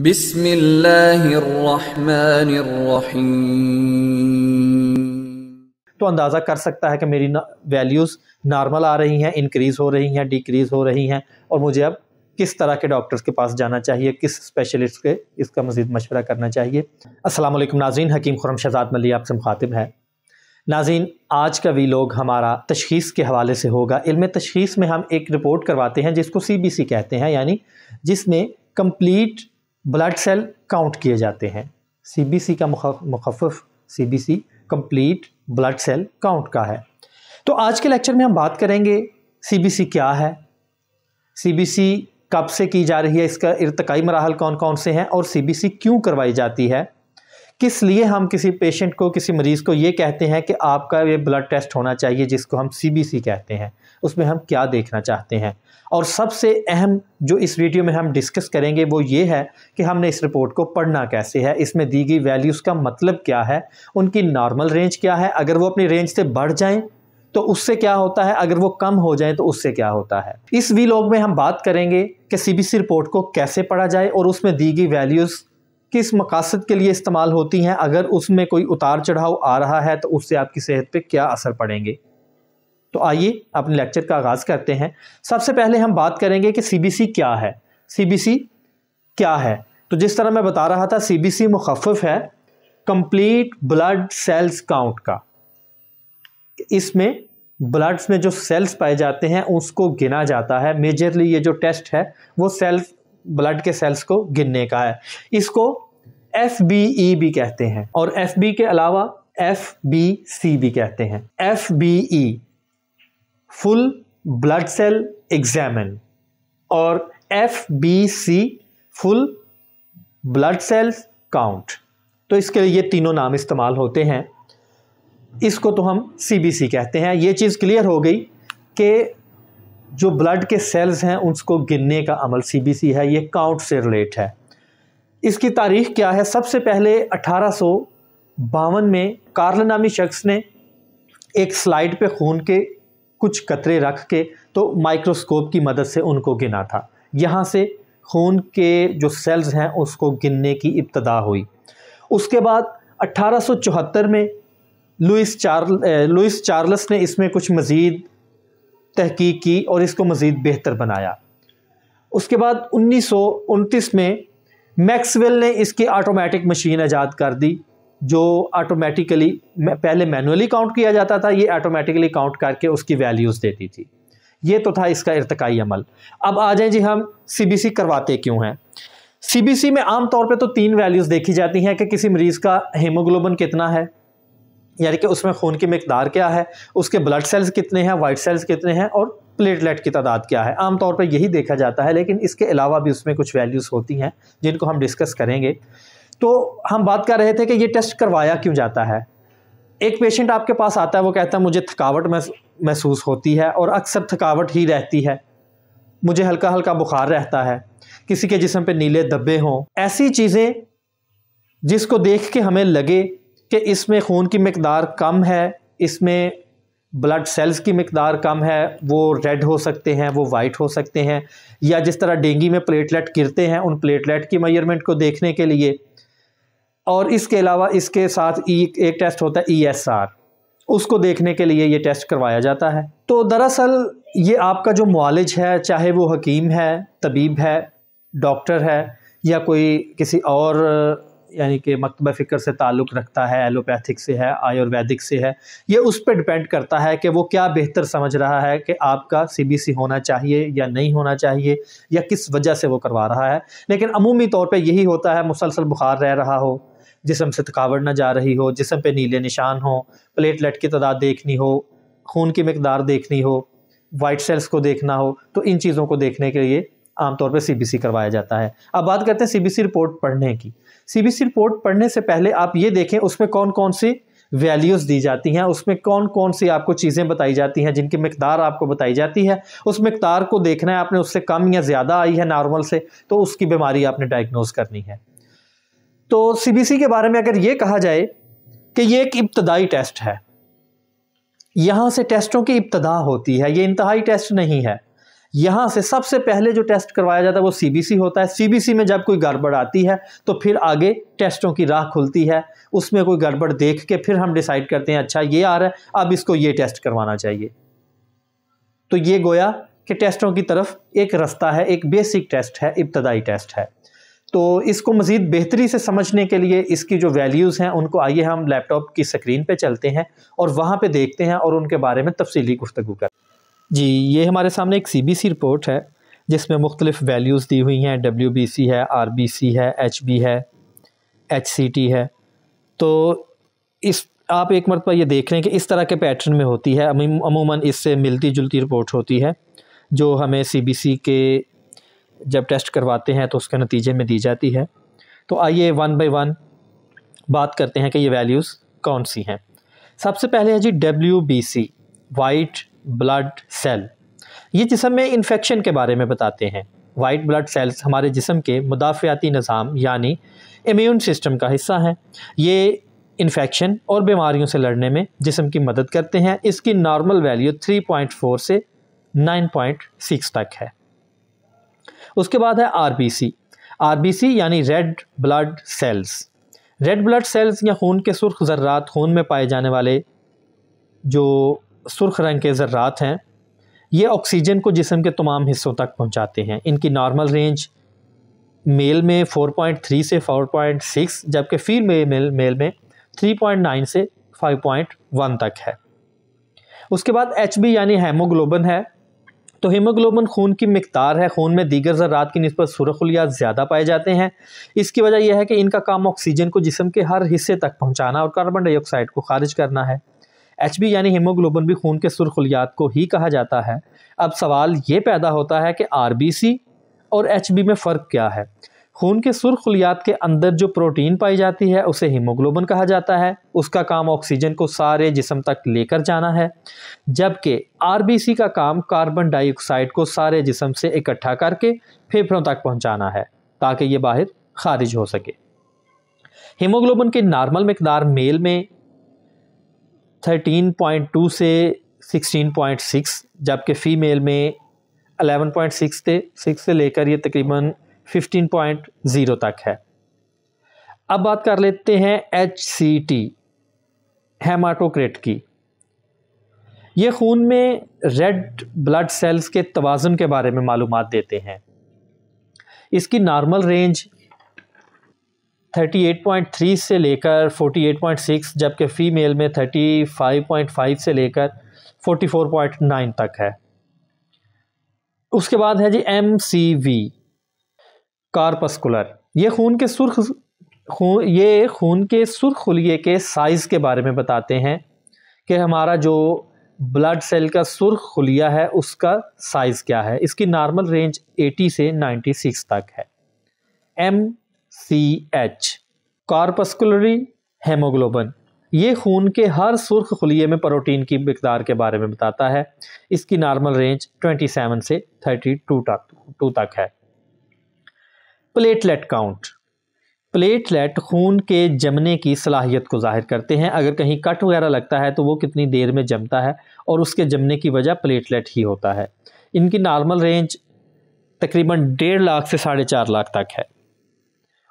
बिस्मिल्लाहिर्रहमानिर्रहीम। तो अंदाज़ा कर सकता है कि मेरी वैल्यूज़ नॉर्मल आ रही हैं, इंक्रीज़ हो रही हैं, डिक्रीज़ हो रही हैं, और मुझे अब किस तरह के डॉक्टर्स के पास जाना चाहिए, किस स्पेशलिस्ट के इसका मज़ीद मशवरा करना चाहिए। अस्सलाम वालेकुम नाज़रीन, हकीम खुर्रम शहज़ाद मल्ली आपसे मुखातिब है। नाज़रीन, आज का वीलॉग हमारा तशख़ीस के हवाले से होगा। इल्म तशख़ीस में हम एक रिपोर्ट करवाते हैं जिसको CBC कहते हैं, यानी जिसमें कंप्लीट ब्लड सेल काउंट किए जाते हैं। CBC का मुखफ़्फ़ CBC complete blood cell count का है। तो आज के लेक्चर में हम बात करेंगे CBC क्या है, CBC कब से की जा रही है, इसका इर्तिकाई मराहल कौन कौन से हैं, और CBC क्यों करवाई जाती है, किस लिए हम किसी पेशेंट को, किसी मरीज़ को ये कहते हैं कि आपका ये ब्लड टेस्ट होना चाहिए जिसको हम CBC कहते हैं, उसमें हम क्या देखना चाहते हैं। और सबसे अहम जो इस वीडियो में हम डिस्कस करेंगे वो ये है कि हमने इस रिपोर्ट को पढ़ना कैसे है, इसमें दी गई वैल्यूज़ का मतलब क्या है, उनकी नॉर्मल रेंज क्या है, अगर वो अपनी रेंज से बढ़ जाएं तो उससे क्या होता है, अगर वो कम हो जाएं तो उससे क्या होता है। इस वीलॉग में हम बात करेंगे कि CBC रिपोर्ट को कैसे पढ़ा जाए और उसमें दी गई वैल्यूज़ किस मकासद के लिए इस्तेमाल होती हैं, अगर उसमें कोई उतार चढ़ाव आ रहा है तो उससे आपकी सेहत पे क्या असर पड़ेंगे। तो आइए अपने लेक्चर का आगाज़ करते हैं। सबसे पहले हम बात करेंगे कि CBC क्या है। CBC क्या है, तो जिस तरह मैं बता रहा था, CBC मुखफ़्फ़ है कंप्लीट ब्लड सेल्स काउंट का। इसमें ब्लड्स में जो सेल्स पाए जाते हैं उसको गिना जाता है। मेजरली ये जो टेस्ट है वो सेल्स, ब्लड के सेल्स को गिनने का है। इसको FBE भी कहते हैं, और FB के अलावा FBC भी कहते हैं। FBE full blood cell examine, और FBC full blood cells count. तो इसके लिए ये तीनों नाम इस्तेमाल होते हैं। इसको तो हम CBC कहते हैं। ये चीज़ क्लियर हो गई कि जो ब्लड के सेल्स हैं उसको गिनने का अमल CBC है, ये काउंट से रिलेट है। इसकी तारीख़ क्या है, सबसे पहले 1852 में कार्ल नामी शख्स ने एक स्लाइड पे खून के कुछ कतरे रख के तो माइक्रोस्कोप की मदद से उनको गिना था। यहाँ से खून के जो सेल्स हैं उसको गिनने की इब्तदा हुई। उसके बाद 1874 में लुइस चार्ल्स ने इसमें कुछ मज़ीद तहकीक की और इसको मज़ीद बेहतर बनाया। उसके बाद 1929 में मैक्सवेल ने इसकी ऑटोमेटिक मशीन ईजाद कर दी, जो ऑटोमेटिकली, पहले मैनुअली काउंट किया जाता था, ये ऑटोमेटिकली काउंट करके उसकी वैल्यूज़ देती थी। ये तो था इसका इर्तिकाई अमल। अब आ जाए जी, हम CBC करवाते क्यों हैं। CBC में आम तौर पे तो 3 वैल्यूज़ देखी जाती हैं कि किसी मरीज़ का हीमोग्लोबिन कितना है, यानी कि उसमें खून की मिकदार क्या है, उसके ब्लड सेल्स कितने हैं, वाइट सेल्स कितने हैं, और प्लेटलेट की तादाद क्या है। आम तौर पर यही देखा जाता है, लेकिन इसके अलावा भी उसमें कुछ वैल्यूज़ होती हैं जिनको हम डिस्कस करेंगे। तो हम बात कर रहे थे कि ये टेस्ट करवाया क्यों जाता है। एक पेशेंट आपके पास आता है, वो कहता है मुझे थकावट महसूस होती है, और अक्सर थकावट ही रहती है, मुझे हल्का हल्का बुखार रहता है, किसी के जिस्म पे नीले धब्बे हों, ऐसी चीज़ें जिसको देख के हमें लगे कि इसमें खून की मिकदार कम है, इसमें ब्लड सेल्स की मिकदार कम है, वो रेड हो सकते हैं, वो वाइट हो सकते हैं, या जिस तरह डेंगू में प्लेटलेट गिरते हैं, उन प्लेटलेट की मेजरमेंट को देखने के लिए। और इसके अलावा इसके साथ एक टेस्ट होता है ESR, उसको देखने के लिए ये टेस्ट करवाया जाता है। तो दरअसल ये आपका जो मुआलिज है, चाहे वो हकीम है, तबीब है, डॉक्टर है, या कोई किसी और यानी कि मकतबा फ़िक्र से ताल्लुक़ रखता है, एलोपैथिक से है, आयुर्वेदिक से है, ये उस पर डिपेंड करता है कि वो क्या बेहतर समझ रहा है कि आपका CBC होना चाहिए या नहीं होना चाहिए, या किस वजह से वो करवा रहा है। लेकिन अमूमी तौर पे यही होता है, मुसलसल बुखार रह रहा हो, जिस्म से थकावट ना जा रही हो, जिस्म पे नीले निशान हो, प्लेटलेट की तादाद देखनी हो, खून की मिकदार देखनी हो, वाइट सेल्स को देखना हो, तो इन चीज़ों को देखने के लिए आमतौर पर CBC करवाया जाता है। अब बात करते हैं CBC रिपोर्ट पढ़ने की। CBC रिपोर्ट पढ़ने से पहले आप ये देखें उसमें कौन कौन सी वैल्यूज़ दी जाती हैं, उसमें कौन कौन सी आपको चीज़ें बताई जाती हैं, जिनकी मिकदार आपको बताई जाती है। उस मिकदार को देखना है आपने, उससे कम या ज़्यादा आई है नॉर्मल से, तो उसकी बीमारी आपने डायग्नोज करनी है। तो CBC के बारे में अगर ये कहा जाए कि ये एक इब्तदाई टेस्ट है, यहाँ से टेस्टों की इब्तदा होती है, ये इंतहाई टेस्ट नहीं है। यहाँ से सबसे पहले जो टेस्ट करवाया जाता है वो सीबीसी होता है। सीबीसी में जब कोई गड़बड़ आती है तो फिर आगे टेस्टों की राह खुलती है, उसमें कोई गड़बड़ देख के फिर हम डिसाइड करते हैं अच्छा ये आ रहा है, अब इसको ये टेस्ट करवाना चाहिए। तो ये गोया कि टेस्टों की तरफ एक रास्ता है, एक बेसिक टेस्ट है, इब्तदाई टेस्ट है। तो इसको मज़ीद बेहतरी से समझने के लिए इसकी जो वैल्यूज़ हैं उनको आइए हम लैपटॉप की स्क्रीन पे चलते हैं और वहाँ पे देखते हैं और उनके बारे में तफसीली गुफ्तगू करते हैं। जी, ये हमारे सामने एक सीबीसी रिपोर्ट है जिसमें मुख्तलिफ़ वैल्यूज़ दी हुई हैं, WBC है, RBC है, HB है, HCT है। तो इस आप एक मरतबा ये देख लें कि इस तरह के पैटर्न में होती है, अमूमन इससे मिलती जुलती रिपोर्ट होती है जो हमें सीबीसी के जब टेस्ट करवाते हैं तो उसके नतीजे में दी जाती है। तो आइए वन बाय वन बात करते हैं कि ये वैल्यूज़ कौन सी हैं। सबसे पहले है जी WBC, वाइट ब्लड सेल। ये जिस्म में इन्फेक्शन के बारे में बताते हैं। वाइट ब्लड सेल्स हमारे जिस्म के मुदाफ़ियाती निज़ाम यानी इम्यून सिस्टम का हिस्सा हैं। ये इन्फेक्शन और बीमारियों से लड़ने में जिस्म की मदद करते हैं। इसकी नॉर्मल वैल्यू 3.4 से 9.6 तक है। उसके बाद है RBC यानी red blood cells. Red blood cells या खून के सुर्ख ज़र्रात, खून में पाए जाने वाले जो सुर्ख रंग के ज़र्रात हैं, ये ऑक्सीजन को जिस्म के तमाम हिस्सों तक पहुंचाते हैं। इनकी नॉर्मल रेंज मेल में 4.3 से 4.6 जबकि फीमेल में 3.9 से 5.1 तक है। उसके बाद HB यानी हेमोग्लोबिन है। तो हीमोग्लोबिन खून की मिकदार है, खून में दीगर ज़र्रात की निस्बत सुरखुलियात ज़्यादा पाए जाते हैं। इसकी वजह यह है कि इनका काम ऑक्सीजन को जिस्म के हर हिस्से तक पहुंचाना और कार्बन डाइऑक्साइड को खारिज करना है। HB यानी हीमोग्लोबिन भी खून के सुरखुलियात को ही कहा जाता है। अब सवाल ये पैदा होता है कि RBC और HB में फ़र्क क्या है। खून के सुरखुलियात के अंदर जो प्रोटीन पाई जाती है उसे हीमोग्लोबिन कहा जाता है। उसका काम ऑक्सीजन को सारे जिस्म तक लेकर जाना है, जबकि RBC का काम कार्बन डाइऑक्साइड को सारे जिस्म से इकट्ठा करके फेफड़ों तक पहुंचाना है ताकि ये बाहर खारिज हो सके। हीमोग्लोबिन की नॉर्मल मिकदार मेल में 13.2 से 16.6 जबकि फ़ीमेल में 11.6 से लेकर ये तकरीबन 15.0 तक है। अब बात कर लेते हैं HCT, हेमाटोक्रिट की। ये खून में रेड ब्लड सेल्स के तवाज़ुन के बारे में मालूमात देते हैं। इसकी नॉर्मल रेंज 38.3 से लेकर 48.6 जबकि फ़ीमेल में 35.5 से लेकर 44.9 तक है। उसके बाद है जी MCV, कार्पस्कुलर। ये खून के सुर्ख खुलिये के साइज़ के बारे में बताते हैं कि हमारा जो ब्लड सेल का सुर्ख खुलिया है उसका साइज़ क्या है। इसकी नॉर्मल रेंज 80 से 96 तक है। MCH, corpuscular haemoglobin. ये खून के हर सुर्ख खुलिये में प्रोटीन की मिकदार के बारे में बताता है। इसकी नॉर्मल रेंज 27 से 32 तक है। Platelet count. प्लेटलेट खून के जमने की सलाहियत को जाहिर करते हैं। अगर कहीं कट वगैरह लगता है तो वो कितनी देर में जमता है और उसके जमने की वजह प्लेटलेट ही होता है। इनकी नॉर्मल रेंज तकरीबन 1.5 लाख से 4.5 लाख तक है।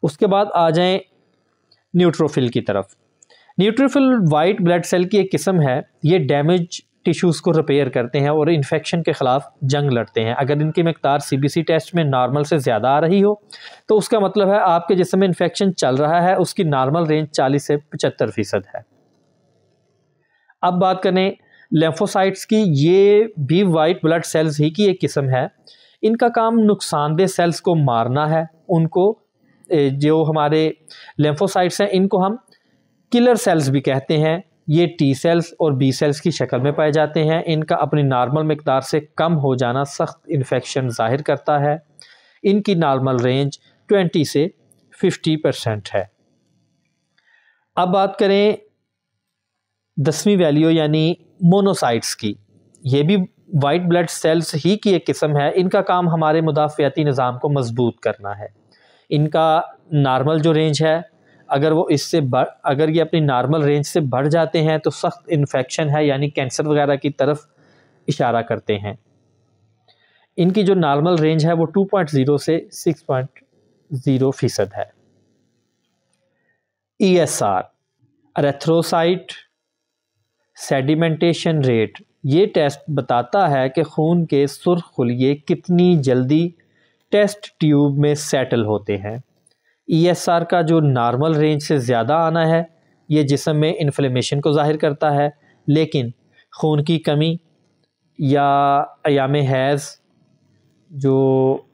उसके बाद आ जाएं न्यूट्रोफिल की तरफ। न्यूट्रोफिल वाइट ब्लड सेल की एक किस्म है। ये डैमेज टिश्यूज़ को रिपेयर करते हैं और इन्फेक्शन के ख़िलाफ़ जंग लड़ते हैं। अगर इनकी मिकदार CBC टेस्ट में नॉर्मल से ज़्यादा आ रही हो तो उसका मतलब है आपके जिस्म में इन्फेक्शन चल रहा है। उसकी नॉर्मल रेंज 40 से 75% है। अब बात करें लेम्फोसाइट्स की। ये भी वाइट ब्लड सेल्स ही की एक किस्म है। इनका काम नुकसानदेह सेल्स को मारना है। उनको जो हमारे लेम्फोसाइट्स हैं इनको हम किलर सेल्स भी कहते हैं। ये T सेल्स और B सेल्स की शक्ल में पाए जाते हैं। इनका अपनी नॉर्मल मिकदार से कम हो जाना सख्त इन्फेक्शन ज़ाहिर करता है। इनकी नॉर्मल रेंज 20 से 50% है। अब बात करें 10वीं वैल्यू यानी मोनोसाइट्स की। ये भी वाइट ब्लड सेल्स ही की एक किस्म है। इनका काम हमारे मुदाफ़ियाती निज़ाम को मजबूत करना है। इनका नॉर्मल जो रेंज है अगर ये अपनी नॉर्मल रेंज से बढ़ जाते हैं तो सख्त इन्फेक्शन है यानी कैंसर वगैरह की तरफ इशारा करते हैं। इनकी जो नॉर्मल रेंज है वो 2.0 से 6.0% है। ESR एरेथ्रोसाइट सेडिमेंटेशन रेट, ये टेस्ट बताता है कि खून के सुर्ख खुलिये कितनी जल्दी टेस्ट ट्यूब में सेटल होते हैं। ESR का जो नॉर्मल रेंज से ज़्यादा आना है ये जिस्म में इन्फ्लेमेशन को ज़ाहिर करता है, लेकिन खून की कमी या अयाम हैज़ जो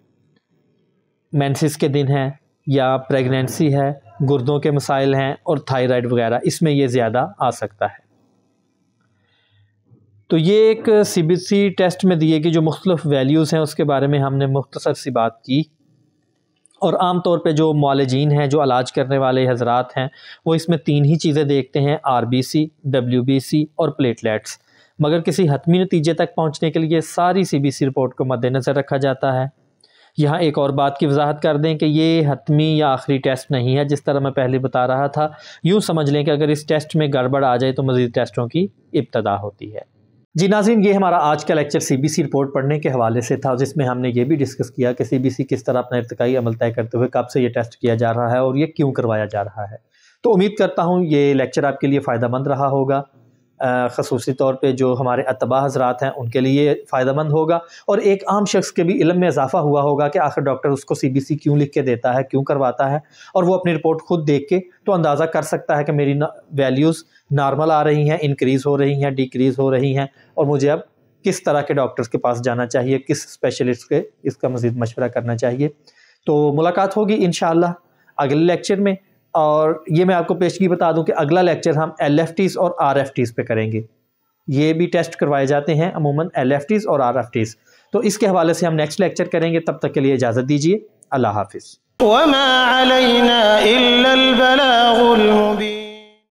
मेंसेस के दिन हैं या प्रेगनेंसी है, गुर्दों के मसाइल हैं और थायराइड वगैरह, इसमें ये ज़्यादा आ सकता है। तो ये एक CBC टेस्ट में दिए गए जो मुख्तलिफ वैल्यूज़ हैं उसके बारे में हमने मुख्तसर सी बात की। और आम तौर पे जो मुआलिजीन हैं, जो इलाज करने वाले हजरात हैं, वो इसमें 3 ही चीज़ें देखते हैं, RBC, WBC और प्लेटलेट्स। मगर किसी हतमी नतीजे तक पहुंचने के लिए सारी CBC रिपोर्ट को मद्देनज़र रखा जाता है। यहाँ एक और बात की वजाहत कर दें कि ये हतमी या आखिरी टेस्ट नहीं है, जिस तरह मैं पहले बता रहा था। यूँ समझ लें कि अगर इस टेस्ट में गड़बड़ आ जाए तो मज़ीद टेस्टों की इब्तदा होती है। जी नाज़रीन, ये हमारा आज का लेक्चर CBC रिपोर्ट पढ़ने के हवाले से था, जिसमें हमने ये भी डिस्कस किया कि CBC किस तरह अपना इर्तिकाई अमल तय करते हुए कब से ये टेस्ट किया जा रहा है और ये क्यों करवाया जा रहा है। तो उम्मीद करता हूँ ये लेक्चर आपके लिए फ़ायदेमंद रहा होगा। ख़ुसूसी तौर पे जो हमारे अतबा हज़रात हैं उनके लिए फ़ायदेमंद होगा और एक आम शख्स के भी इल्म में इजाफ़ा हुआ होगा कि आखिर डॉक्टर उसको CBC क्यों लिख के देता है, क्यों करवाता है, और वो अपनी रिपोर्ट खुद देख के तो अंदाज़ा कर सकता है कि मेरी वैल्यूज़ नॉर्मल आ रही हैं, इंक्रीज़ हो रही हैं, डिक्रीज़ हो रही हैं, और मुझे अब किस तरह के डॉक्टर्स के पास जाना चाहिए, किस स्पेशलिस्ट के इसका मज़ीद मशवरा करना चाहिए। तो मुलाकात होगी इंशाअल्लाह अगले लेक्चर में। और ये मैं आपको पेशगी बता दूं कि अगला लेक्चर हम LFTs और RFTs पे करेंगे। ये भी टेस्ट करवाए जाते हैं अमूमन, LFTs और RFTs। तो इसके हवाले से हम नेक्स्ट लेक्चर करेंगे। तब तक के लिए इजाज़त दीजिए। अल्लाह हाफिज़।